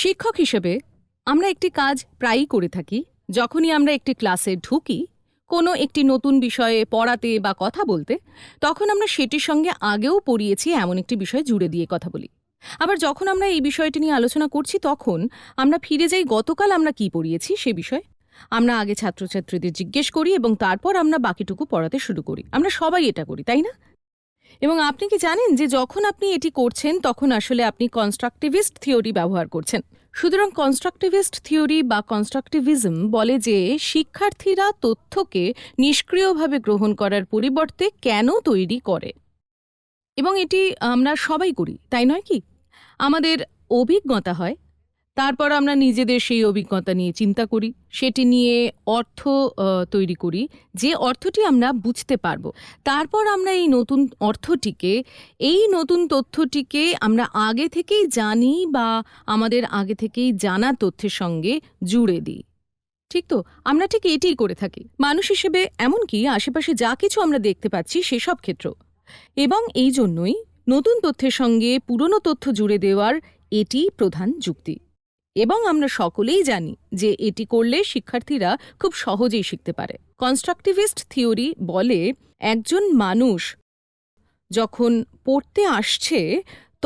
শিক্ষক হিসেবে আমরা একটি কাজ প্রায়ই করে থাকি। যখনই আমরা একটি ক্লাসে ঢুকি, কোনো একটি নতুন বিষয়ে পড়াতে বা কথা বলতে, তখন আমরা সেটির সঙ্গে আগেও পড়িয়েছি এমন একটি বিষয় জুড়ে দিয়ে কথা বলি। আবার যখন আমরা এই বিষয়টি নিয়ে আলোচনা করছি, তখন আমরা ফিরে যাই গতকাল আমরা কি পড়িয়েছি সে বিষয়ে। আমরা আগে ছাত্রছাত্রীদের জিজ্ঞেস করি এবং তারপর আমরা বাকিটুকু পড়াতে শুরু করি। আমরা সবাই এটা করি, তাই না? এবং আপনি কি জানেন যে যখন আপনি এটি করছেন, তখন আসলে আপনি কনস্ট্রাকটিভিস্ট থিওরি ব্যবহার করছেন। সুতরাং কনস্ট্রাকটিভিস্ট থিওরি বা কনস্ট্রাকটিভিজম বলে যে শিক্ষার্থীরা তথ্যকে নিষ্ক্রিয়ভাবে গ্রহণ করার পরিবর্তে কেন তৈরি করে, এবং এটি আমরা সবাই করি, তাই নয় কি? আমাদের অভিজ্ঞতা হয়, তারপর আমরা নিজেদের সেই অভিজ্ঞতা নিয়ে চিন্তা করি, সেটি নিয়ে অর্থ তৈরি করি, যে অর্থটি আমরা বুঝতে পারবো। তারপর আমরা এই নতুন অর্থটিকে, এই নতুন তথ্যটিকে আমরা আগে থেকেই জানি বা আমাদের আগে থেকেই জানা তথ্যের সঙ্গে জুড়ে দিই। ঠিক তো? আমরা ঠিক এটিই করে থাকি মানুষ হিসেবে, এমনকি আশেপাশে যা কিছু আমরা দেখতে পাচ্ছি সেসব ক্ষেত্র। এবং এই জন্যই নতুন তথ্যের সঙ্গে পুরনো তথ্য জুড়ে দেওয়ার এটি প্রধান যুক্তি। এবং আমরা সকলেই জানি যে এটি করলে শিক্ষার্থীরা খুব সহজেই শিখতে পারে। কনস্ট্রাকটিভিস্ট থিওরি বলে একজন মানুষ যখন পড়তে আসছে,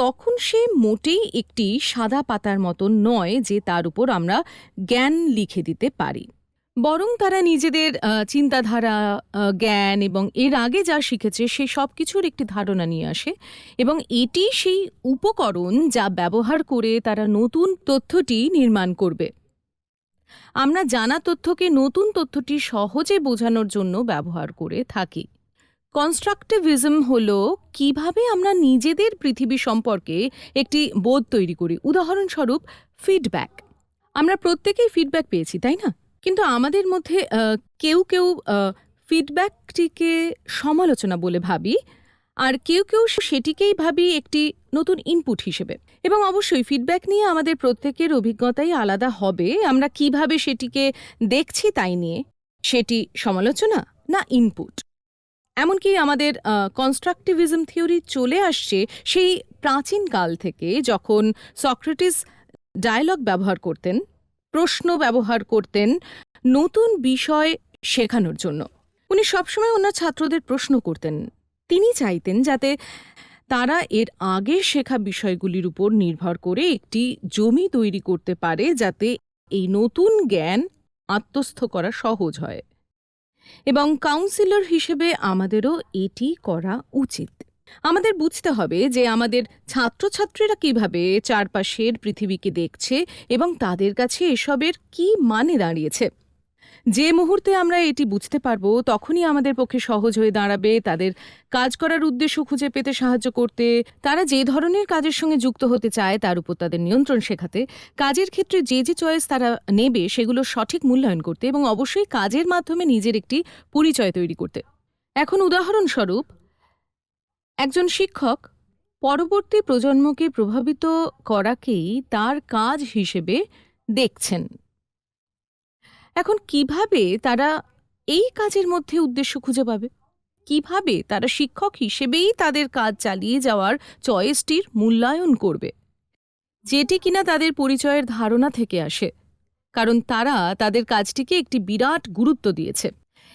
তখন সে মোটেই একটি সাদা পাতার মতো নয় যে তার উপর আমরা জ্ঞান লিখে দিতে পারি, বরং তারা নিজেদের চিন্তাধারা, জ্ঞান এবং এর আগে যা শিখেছে সে সব কিছুর একটি ধারণা নিয়ে আসে, এবং এটি সেই উপকরণ যা ব্যবহার করে তারা নতুন তথ্যটি নির্মাণ করবে। আমরা জানা তথ্যকে নতুন তথ্যটি সহজে বোঝানোর জন্য ব্যবহার করে থাকি। কনস্ট্রাকটিভিজম হল কিভাবে আমরা নিজেদের পৃথিবী সম্পর্কে একটি বোধ তৈরি করি। উদাহরণস্বরূপ, ফিডব্যাক। আমরা প্রত্যেকেই ফিডব্যাক পেয়েছি, তাই না? কিন্তু আমাদের মধ্যে কেউ কেউ ফিডব্যাকটিকে সমালোচনা বলে ভাবি, আর কেউ কেউ সেটিকেই ভাবি একটি নতুন ইনপুট হিসেবে। এবং অবশ্যই ফিডব্যাক নিয়ে আমাদের প্রত্যেকের অভিজ্ঞতাই আলাদা হবে। আমরা কিভাবে সেটিকে দেখছি তাই নিয়ে, সেটি সমালোচনা না ইনপুট। এমনকি আমাদের কনস্ট্রাকটিভিজম থিওরি চলে আসছে সেই প্রাচীনকাল থেকে, যখন সক্রেটিস ডায়ালগ ব্যবহার করতেন, প্রশ্ন ব্যবহার করতেন নতুন বিষয় শেখানোর জন্য। উনি সবসময় ওনার ছাত্রদের প্রশ্ন করতেন। তিনি চাইতেন যাতে তারা এর আগে শেখা বিষয়গুলির উপর নির্ভর করে একটি জমি তৈরি করতে পারে, যাতে এই নতুন জ্ঞান আত্মস্থ করা সহজ হয়। এবং কাউন্সিলর হিসেবে আমাদেরও এটি করা উচিত। আমাদের বুঝতে হবে যে আমাদের ছাত্রছাত্রীরা কিভাবে চারপাশের পৃথিবীকে দেখছে এবং তাদের কাছে এসবের কি মানে দাঁড়িয়েছে। যে মুহূর্তে আমরা এটি বুঝতে পারবো, তখনই আমাদের পক্ষে সহজ হয়ে দাঁড়াবে তাদের কাজ করার উদ্দেশ্য খুঁজে পেতে সাহায্য করতে, তারা যে ধরনের কাজের সঙ্গে যুক্ত হতে চায় তার উপর তাদের নিয়ন্ত্রণ শেখাতে, কাজের ক্ষেত্রে যে যে চয়েস তারা নেবে সেগুলোর সঠিক মূল্যায়ন করতে, এবং অবশ্যই কাজের মাধ্যমে নিজের একটি পরিচয় তৈরি করতে। এখন উদাহরণস্বরূপ, একজন শিক্ষক পরবর্তী প্রজন্মকে প্রভাবিত করাকেই তার কাজ হিসেবে দেখছেন। এখন কিভাবে তারা এই কাজের মধ্যে উদ্দেশ্য খুঁজে পাবে? কিভাবে তারা শিক্ষক হিসেবেই তাদের কাজ চালিয়ে যাওয়ার চয়েসটির মূল্যায়ন করবে, যেটি কিনা তাদের পরিচয়ের ধারণা থেকে আসে, কারণ তারা তাদের কাজটিকে একটি বিরাট গুরুত্ব দিয়েছে।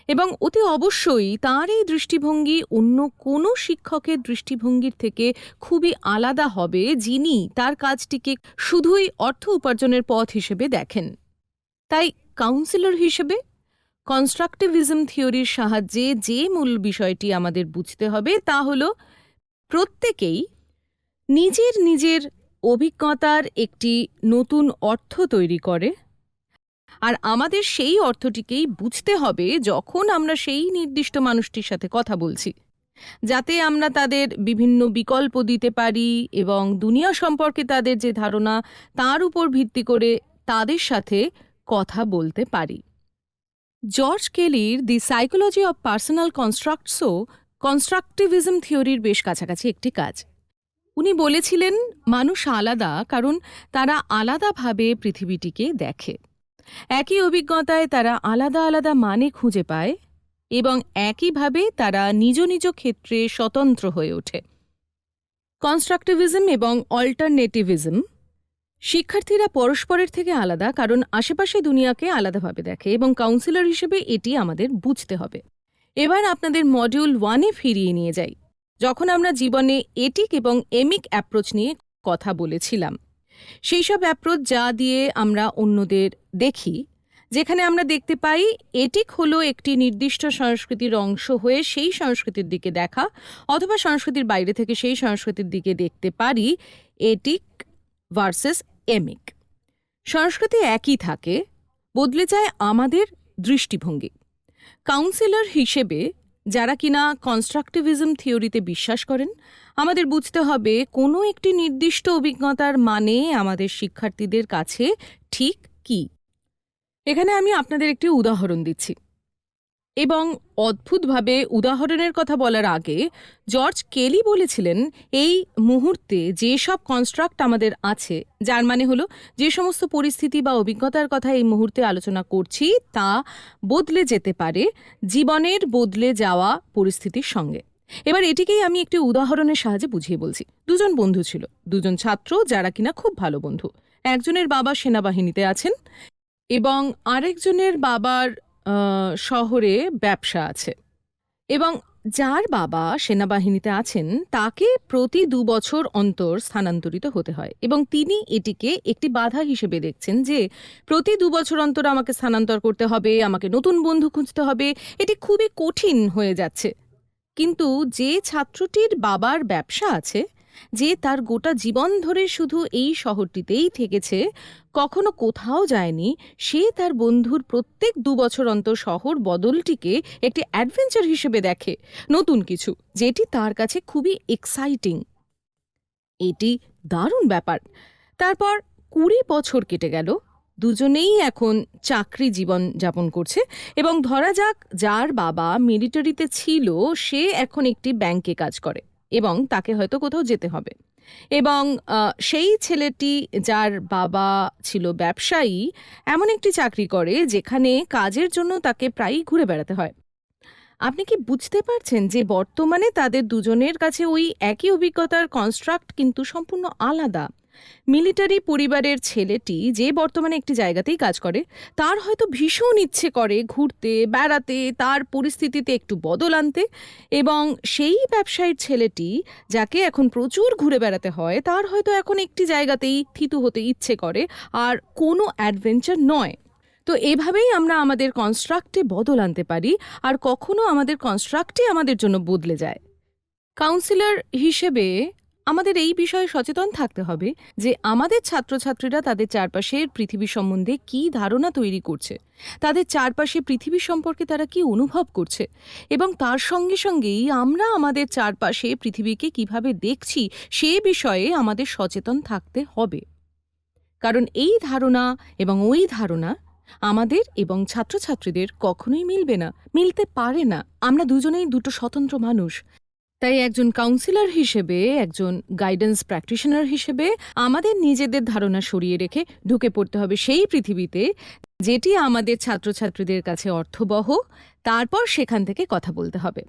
এবং অতি অবশ্যই তার এই দৃষ্টিভঙ্গি অন্য কোনো শিক্ষকের দৃষ্টিভঙ্গির থেকে খুবই আলাদা হবে, যিনি তার কাজটিকে শুধুই অর্থ উপার্জনের পথ হিসেবে দেখেন। তাই কাউন্সিলর হিসেবে কনস্ট্রাকটিভিজম থিওরির সাহায্যে যে মূল বিষয়টি আমাদের বুঝতে হবে তা হল, প্রত্যেকেই নিজের নিজের অভিজ্ঞতার একটি নতুন অর্থ তৈরি করে, আর আমাদের সেই অর্থটিকেই বুঝতে হবে যখন আমরা সেই নির্দিষ্ট মানুষটির সাথে কথা বলছি, যাতে আমরা তাদের বিভিন্ন বিকল্প দিতে পারি এবং দুনিয়া সম্পর্কে তাদের যে ধারণা তার উপর ভিত্তি করে তাদের সাথে কথা বলতে পারি। জর্জ কেলির দি সাইকোলজি অব পার্সোনাল কনস্ট্রাক্টসও কনস্ট্রাকটিভিজম থিওরির বেশ কাছাকাছি একটি কাজ। উনি বলেছিলেন, মানুষ আলাদা কারণ তারা আলাদাভাবে পৃথিবীটিকে দেখে। একই অভিজ্ঞতায় তারা আলাদা আলাদা মানে খুঁজে পায়, এবং একইভাবে তারা নিজ নিজ ক্ষেত্রে স্বতন্ত্র হয়ে ওঠে। কনস্ট্রাকটিভিজম এবং অল্টারনেটিভিজম শিক্ষার্থীরা পরস্পরের থেকে আলাদা কারণ আশেপাশে দুনিয়াকে আলাদাভাবে দেখে এবং কাউন্সিলর হিসেবে এটি আমাদের বুঝতে হবে। এবার আপনাদের মডিউল 1-এ ফিরিয়ে নিয়ে যাই, যখন আমরা জীবনে এটিক এবং এমিক অ্যাপ্রোচ নিয়ে কথা বলেছিলাম। সেই সব অ্যাপ্রোচ যা দিয়ে আমরা অন্যদের দেখি, যেখানে আমরা দেখতে পাই এটিক হলো একটি নির্দিষ্ট সংস্কৃতির অংশ হয়ে সেই সংস্কৃতির দিকে দেখা, অথবা সংস্কৃতির বাইরে থেকে সেই সংস্কৃতির দিকে দেখতে পারি। এটিক ভার্সেস এমিক। সংস্কৃতি একই থাকে, বদলে যায় আমাদের দৃষ্টিভঙ্গি। কাউন্সিলর হিসেবে যারা কিনা কনস্ট্রাকটিভিজম থিওরিতে বিশ্বাস করেন, আমাদের বুঝতে হবে কোনো একটি নির্দিষ্ট অভিজ্ঞতার মানে আমাদের শিক্ষার্থীদের কাছে ঠিক কী। এখানে আমি আপনাদের একটি উদাহরণ দিচ্ছি, এবং অদ্ভুতভাবে উদাহরণের কথা বলার আগে জর্জ কেলি বলেছিলেন, এই মুহূর্তে যে সব কনস্ট্রাক্ট আমাদের আছে, যার মানে হলো যে সমস্ত পরিস্থিতি বা অভিজ্ঞতার কথা এই মুহূর্তে আলোচনা করছি তা বদলে যেতে পারে জীবনের বদলে যাওয়া পরিস্থিতির সঙ্গে। এবার এটিকেই আমি একটি উদাহরণের সাহায্যে বুঝিয়ে বলছি। দুজন বন্ধু ছিল, দুজন ছাত্র যারা কিনা খুব ভালো বন্ধু। একজনের বাবা সেনাবাহিনীতে আছেন এবং আরেকজনের বাবার শহরে ব্যবসা আছে, এবং যার বাবা সেনাবাহিনীতে আছেন তাকে প্রতি 2 বছর অন্তর স্থানান্তরিত হতে হয়, এবং তিনি এটিকে একটি বাধা হিসেবে দেখছেন যে প্রতি 2 বছর অন্তর আমাকে স্থানান্তর করতে হবে, আমাকে নতুন বন্ধু খুঁজতে হবে, এটি খুবই কঠিন হয়ে যাচ্ছে। কিন্তু যে ছাত্রটির বাবার ব্যবসা আছে, যে তার গোটা জীবন ধরে শুধু এই শহরটিতেই থেকেছে, কখনো কোথাও যায়নি, সে তার বন্ধুর প্রত্যেক 2 বছর অন্তর শহর বদলটিকে একটি অ্যাডভেঞ্চার হিসেবে দেখে, নতুন কিছু, যেটি তার কাছে খুবই এক্সাইটিং। এটি দারুণ ব্যাপার। তারপর 20 বছর কেটে গেল, দুজনেই এখন চাকরি জীবন যাপন করছে, এবং ধরা যাক যার বাবা মিলিটারিতে ছিল সে এখন একটি ব্যাংকে কাজ করে এবং তাকে হয়তো কোথাও যেতে হবে, এবং সেই ছেলেটি যার বাবা ছিল ব্যবসায়ী এমন একটি চাকরি করে যেখানে কাজের জন্য তাকে প্রায়ই ঘুরে বেড়াতে হয়। আপনি কি বুঝতে পারছেন যে বর্তমানে তাদের দুজনের কাছে ওই একই অভিজ্ঞতার কনস্ট্রাক্ট কিন্তু সম্পূর্ণ আলাদা? মিলিটারি পরিবারের ছেলেটি যে বর্তমানে একটি জায়গাতেই কাজ করে, তার হয়তো ভীষণ ইচ্ছে করে ঘুরতে বেড়াতে, তার পরিস্থিতিতে একটু বদল আনতে, এবং সেই ব্যবসায়ীর ছেলেটি যাকে এখন প্রচুর ঘুরে বেড়াতে হয়, তার হয়তো এখন একটি জায়গাতেই থিতু হতে ইচ্ছে করে, আর কোনো অ্যাডভেঞ্চার নয়। তো এভাবেই আমরা আমাদের কনস্ট্রাক্টে বদল আনতে পারি, আর কখনো আমাদের কনস্ট্রাক্টই আমাদের জন্য বদলে যায়। কাউন্সিলর হিসেবে আমাদের এই বিষয়ে সচেতন থাকতে হবে যে আমাদের ছাত্রছাত্রীরা তাদের চারপাশের পৃথিবী সম্বন্ধে কী ধারণা তৈরি করছে, তাদের চারপাশে পৃথিবী সম্পর্কে তারা কি অনুভব করছে, এবং তার সঙ্গে সঙ্গেই আমরা আমাদের চারপাশে পৃথিবীকে কিভাবে দেখছি সে বিষয়ে আমাদের সচেতন থাকতে হবে। কারণ এই ধারণা এবং ওই ধারণা আমাদের এবং ছাত্রছাত্রীদের কখনোই মিলবে না, মিলতে পারে না। আমরা দুজনেই দুটো স্বতন্ত্র মানুষ। তাই একজন কাউন্সিলর হিসেবে, একজন গাইডেন্স প্র্যাকটিশনার হিসেবে আমাদের নিজেদের ধারণা সরিয়ে রেখে ঢুকে পড়তে হবে সেই পৃথিবীতে যেটি আমাদের ছাত্রছাত্রীদের কাছে অর্থবহ, তারপর সেখান থেকে কথা বলতে হবে।